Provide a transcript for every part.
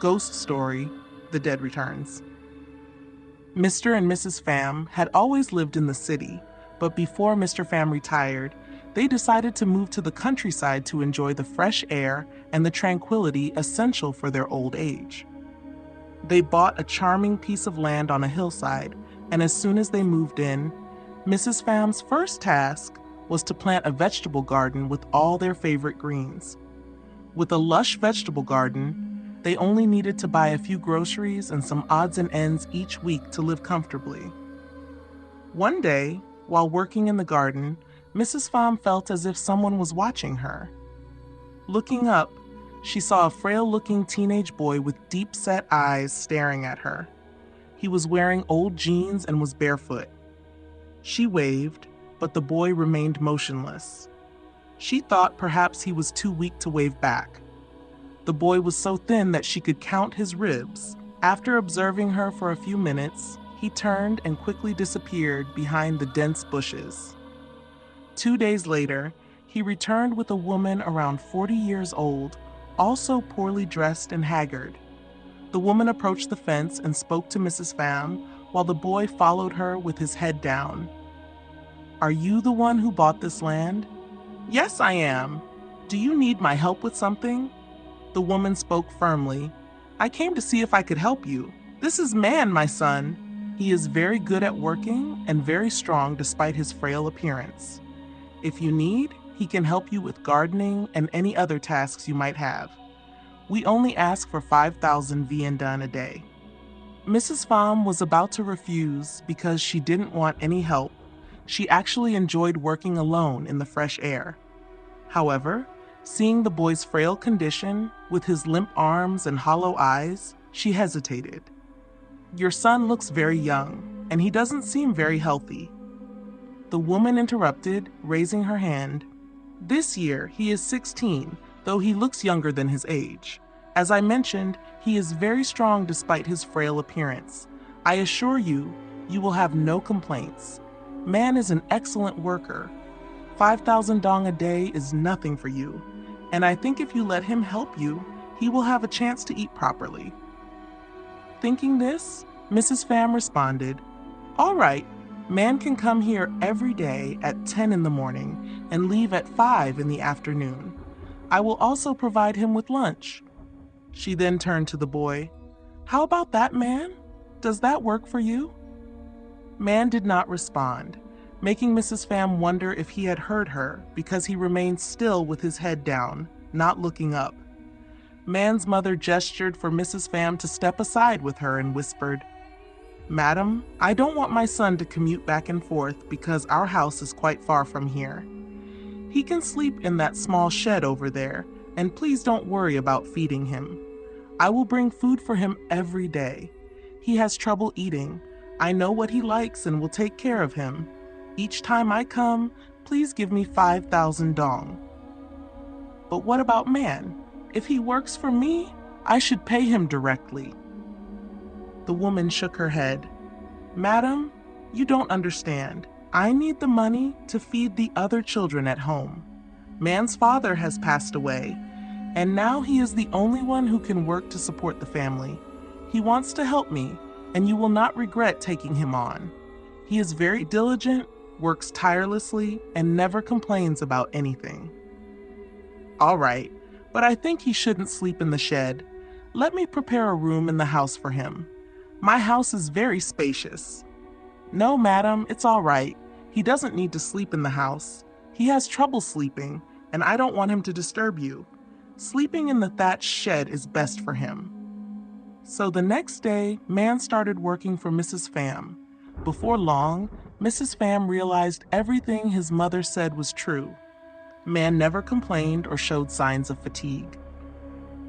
Ghost Story, The Dead Returns. Mr. and Mrs. Pham had always lived in the city, but before Mr. Pham retired, they decided to move to the countryside to enjoy the fresh air and the tranquility essential for their old age. They bought a charming piece of land on a hillside, and as soon as they moved in, Mrs. Pham's first task was to plant a vegetable garden with all their favorite greens. With a lush vegetable garden, they only needed to buy a few groceries and some odds and ends each week to live comfortably. One day, while working in the garden, Mrs. Pham felt as if someone was watching her. Looking up, she saw a frail-looking teenage boy with deep-set eyes staring at her. He was wearing old jeans and was barefoot. She waved, but the boy remained motionless. She thought perhaps he was too weak to wave back. The boy was so thin that she could count his ribs. After observing her for a few minutes, he turned and quickly disappeared behind the dense bushes. 2 days later, he returned with a woman around 40 years old, also poorly dressed and haggard. The woman approached the fence and spoke to Mrs. Pham, while the boy followed her with his head down. "Are you the one who bought this land?" "Yes, I am. Do you need my help with something?" The woman spoke firmly. "I came to see if I could help you. This is Man, my son. He is very good at working and very strong despite his frail appearance. If you need, he can help you with gardening and any other tasks you might have. We only ask for 5,000 viandan a day." Mrs. Pham was about to refuse because she didn't want any help. She actually enjoyed working alone in the fresh air. However, seeing the boy's frail condition, with his limp arms and hollow eyes, she hesitated. "Your son looks very young, and he doesn't seem very healthy." The woman interrupted, raising her hand. "This year, he is 16, though he looks younger than his age. As I mentioned, he is very strong despite his frail appearance. I assure you, you will have no complaints. Man is an excellent worker. 5,000 dong a day is nothing for you, and I think if you let him help you, he will have a chance to eat properly." Thinking this, Mrs. Pham responded, "All right, Man can come here every day at 10 in the morning and leave at 5 in the afternoon. I will also provide him with lunch." She then turned to the boy. "How about that, Man? Does that work for you?" Man did not respond, making Mrs. Pham wonder if he had heard her because he remained still with his head down, not looking up. Man's mother gestured for Mrs. Pham to step aside with her and whispered, "Madam, I don't want my son to commute back and forth because our house is quite far from here. He can sleep in that small shed over there, and please don't worry about feeding him. I will bring food for him every day. He has trouble eating. I know what he likes and will take care of him. Each time I come, please give me 5,000 dong." "But what about Man? If he works for me, I should pay him directly." The woman shook her head. "Madam, you don't understand. I need the money to feed the other children at home. Man's father has passed away, and now he is the only one who can work to support the family. He wants to help me, and you will not regret taking him on. He is very diligent, works tirelessly, and never complains about anything." "All right, but I think he shouldn't sleep in the shed. Let me prepare a room in the house for him. My house is very spacious." "No, madam, it's all right. He doesn't need to sleep in the house. He has trouble sleeping, and I don't want him to disturb you. Sleeping in the thatched shed is best for him." So the next day, Man started working for Mrs. Pham. Before long, Mrs. Pham realized everything his mother said was true. Man never complained or showed signs of fatigue.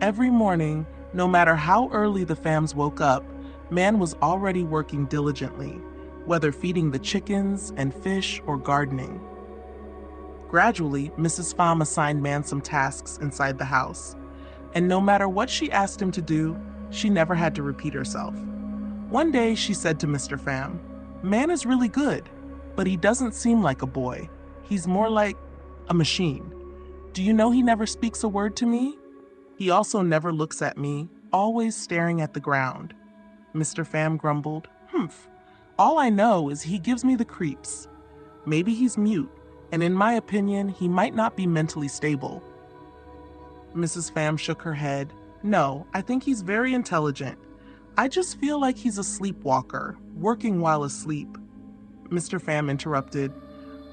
Every morning, no matter how early the Phams woke up, Man was already working diligently, whether feeding the chickens and fish or gardening. Gradually, Mrs. Pham assigned Man some tasks inside the house, and no matter what she asked him to do, she never had to repeat herself. One day, she said to Mr. Pham, "Man is really good, but he doesn't seem like a boy. He's more like a machine. Do you know he never speaks a word to me? He also never looks at me. always staring at the ground. Mr. Pham grumbled, "Humph. All I know is he gives me the creeps. Maybe he's mute, and in my opinion, he might not be mentally stable." Mrs. Pham shook her head. "No, I think he's very intelligent. I just feel like he's a sleepwalker, working while asleep." Mr. Pham interrupted.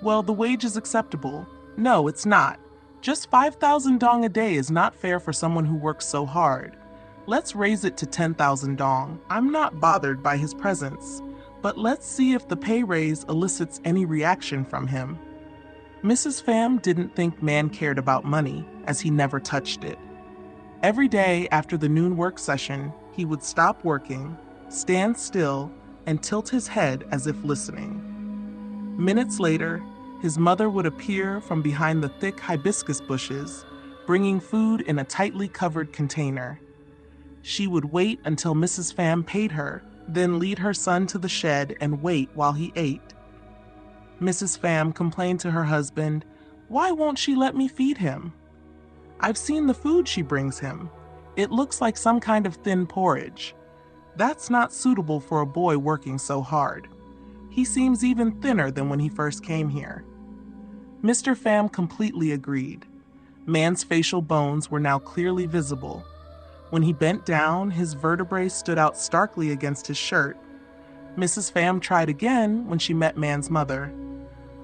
"Well, the wage is acceptable." "No, it's not. Just 5,000 dong a day is not fair for someone who works so hard. Let's raise it to 10,000 dong. I'm not bothered by his presence, but let's see if the pay raise elicits any reaction from him." Mrs. Pham didn't think man cared about money, as he never touched it. Every day after the noon work session, he would stop working, stand still, and tilt his head as if listening. Minutes later, his mother would appear from behind the thick hibiscus bushes, bringing food in a tightly covered container. She would wait until Mrs. Pham paid her, then lead her son to the shed and wait while he ate. Mrs. Pham complained to her husband, "Why won't she let me feed him? I've seen the food she brings him. It looks like some kind of thin porridge. That's not suitable for a boy working so hard. He seems even thinner than when he first came here." Mr. Pham completely agreed. Man's facial bones were now clearly visible. When he bent down, his vertebrae stood out starkly against his shirt. Mrs. Pham tried again when she met Man's mother.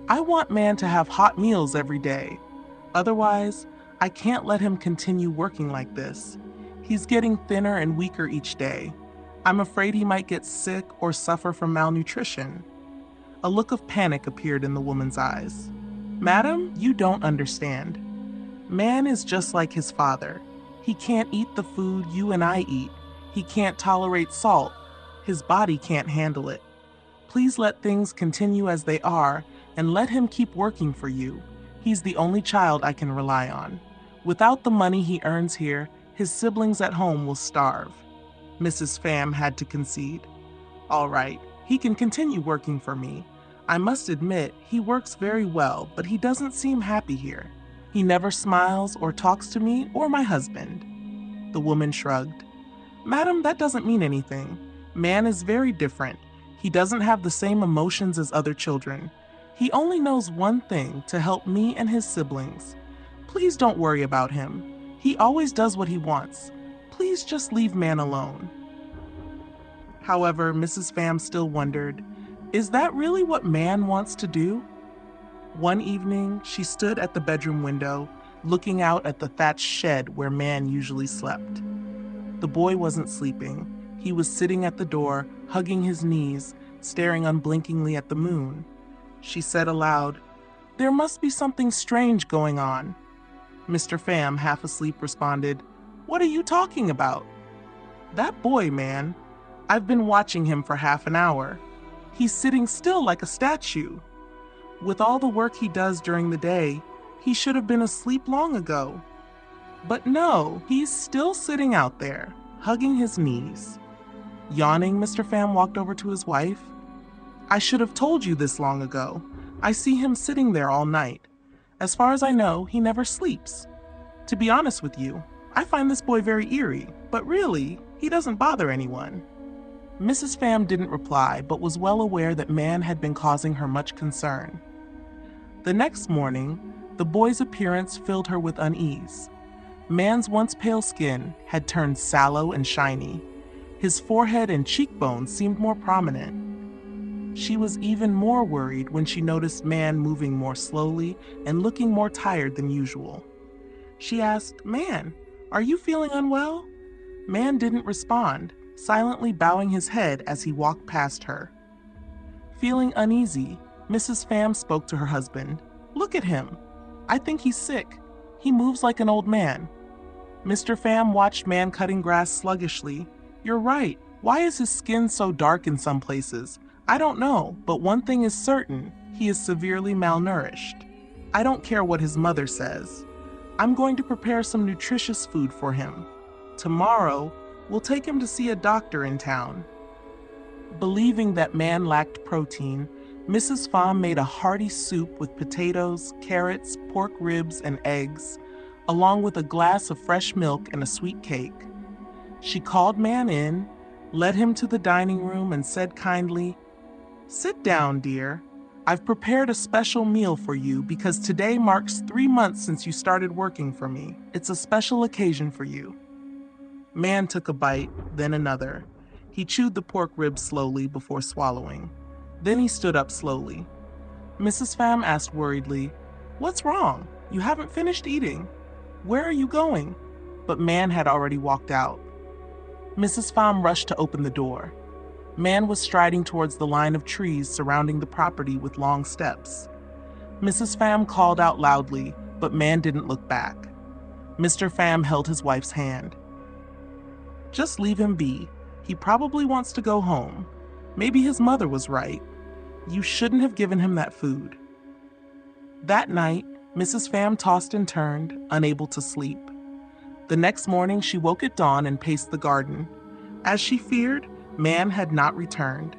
"I want Man to have hot meals every day. Otherwise, I can't let him continue working like this. He's getting thinner and weaker each day. I'm afraid he might get sick or suffer from malnutrition." A look of panic appeared in the woman's eyes. "Madam, you don't understand. Man is just like his father. He can't eat the food you and I eat. He can't tolerate salt. His body can't handle it. Please let things continue as they are and let him keep working for you. He's the only child I can rely on. Without the money he earns here, his siblings at home will starve." Mrs. Pham had to concede. "All right, he can continue working for me. I must admit, he works very well, but he doesn't seem happy here. He never smiles or talks to me or my husband." The woman shrugged. "Madam, that doesn't mean anything. Man is very different. He doesn't have the same emotions as other children. He only knows one thing, to help me and his siblings. Please don't worry about him. He always does what he wants. Please just leave Man alone." However, Mrs. Pham still wondered, is that really what Man wants to do? One evening, she stood at the bedroom window, looking out at the thatched shed where Man usually slept. The boy wasn't sleeping. He was sitting at the door, hugging his knees, staring unblinkingly at the moon. She said aloud, "There must be something strange going on." Mr. Pham, half asleep, responded, "What are you talking about?" "That boy, Man. I've been watching him for half an hour. He's sitting still like a statue. With all the work he does during the day, he should have been asleep long ago. But no, he's still sitting out there, hugging his knees." Yawning, Mr. Pham walked over to his wife. "I should have told you this long ago. I see him sitting there all night. As far as I know, he never sleeps. To be honest with you, I find this boy very eerie, but really, he doesn't bother anyone." Mrs. Pham didn't reply, but was well aware that Man had been causing her much concern. The next morning, the boy's appearance filled her with unease. Man's once pale skin had turned sallow and shiny. His forehead and cheekbones seemed more prominent. She was even more worried when she noticed Man moving more slowly and looking more tired than usual. She asked, "Man, are you feeling unwell?" Man didn't respond, silently bowing his head as he walked past her. Feeling uneasy, Mrs. Pham spoke to her husband. "Look at him. I think he's sick. He moves like an old man." Mr. Pham watched Man cutting grass sluggishly. "You're right. Why is his skin so dark in some places? I don't know, but one thing is certain. He is severely malnourished. I don't care what his mother says. I'm going to prepare some nutritious food for him. Tomorrow, we'll take him to see a doctor in town." Believing that Man lacked protein, Mrs. Pham made a hearty soup with potatoes, carrots, pork ribs, and eggs, along with a glass of fresh milk and a sweet cake. She called man in, led him to the dining room, and said kindly, "Sit down, dear. I've prepared a special meal for you because today marks 3 months since you started working for me. It's a special occasion for you." Man took a bite, then another. He chewed the pork ribs slowly before swallowing. Then he stood up slowly. Mrs. Pham asked worriedly, "What's wrong? You haven't finished eating. Where are you going?" But man had already walked out. Mrs. Pham rushed to open the door. Man was striding towards the line of trees surrounding the property with long steps. Mrs. Pham called out loudly, but man didn't look back. Mr. Pham held his wife's hand. "Just leave him be. He probably wants to go home. Maybe his mother was right. You shouldn't have given him that food." That night, Mrs. Pham tossed and turned, unable to sleep. The next morning, she woke at dawn and paced the garden. As she feared, man had not returned.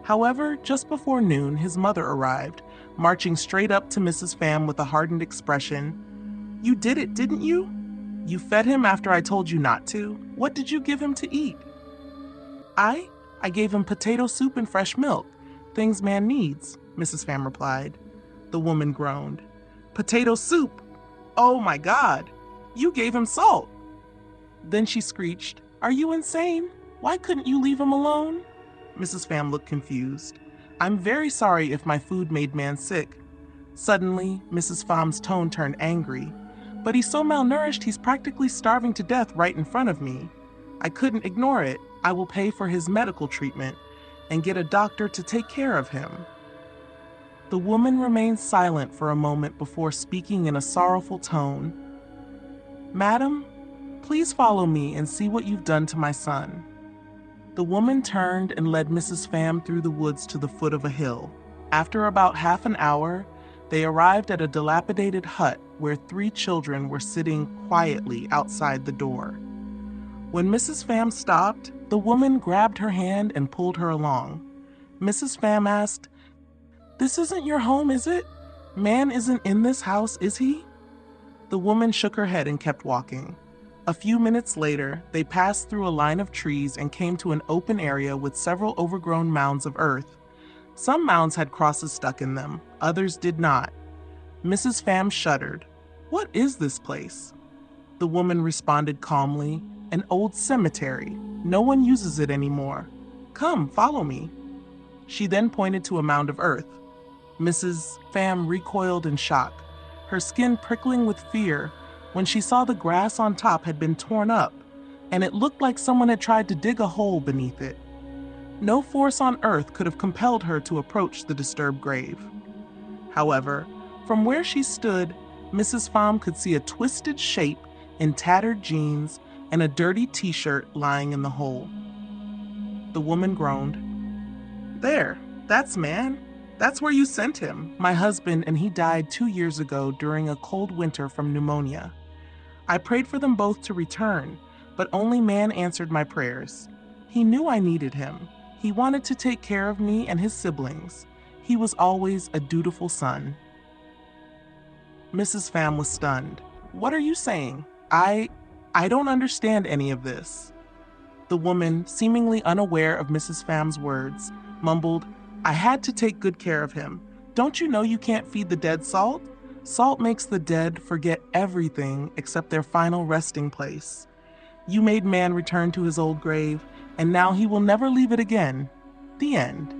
However, just before noon, his mother arrived, marching straight up to Mrs. Pham with a hardened expression. "You did it, didn't you? You fed him after I told you not to. What did you give him to eat?" I gave him potato soup and fresh milk, things man needs," Mrs. Pham replied. The woman groaned. "Potato soup? Oh my God! You gave him salt!" Then she screeched, "Are you insane? Why couldn't you leave him alone?" Mrs. Pham looked confused. "I'm very sorry if my food made man sick." Suddenly, Mrs. Pham's tone turned angry. "But he's so malnourished he's practically starving to death right in front of me. I couldn't ignore it. I will pay for his medical treatment and get a doctor to take care of him." The woman remained silent for a moment before speaking in a sorrowful tone. "Madam, please follow me and see what you've done to my son." The woman turned and led Mrs. Pham through the woods to the foot of a hill. After about half an hour, they arrived at a dilapidated hut where 3 children were sitting quietly outside the door. When Mrs. Pham stopped, the woman grabbed her hand and pulled her along. Mrs. Pham asked, "This isn't your home, is it? Man isn't in this house, is he?" The woman shook her head and kept walking. A few minutes later, they passed through a line of trees and came to an open area with several overgrown mounds of earth. Some mounds had crosses stuck in them, others did not. Mrs. Pham shuddered. "What is this place?" The woman responded calmly, "An old cemetery. No one uses it anymore. Come, follow me." She then pointed to a mound of earth. Mrs. Pham recoiled in shock, her skin prickling with fear when she saw the grass on top had been torn up, and it looked like someone had tried to dig a hole beneath it. No force on earth could have compelled her to approach the disturbed grave. However, from where she stood, Mrs. Pham could see a twisted shape in tattered jeans and a dirty t-shirt lying in the hole. The woman groaned. "There, that's man. That's where you sent him. My husband, and he died 2 years ago during a cold winter from pneumonia. I prayed for them both to return, but only man answered my prayers. He knew I needed him. He wanted to take care of me and his siblings. He was always a dutiful son." Mrs. Pham was stunned. "What are you saying? I don't understand any of this." The woman, seemingly unaware of Mrs. Pham's words, mumbled, "I had to take good care of him. Don't you know you can't feed the dead salt? Salt makes the dead forget everything except their final resting place. You made man return to his old grave, and now he will never leave it again. The end."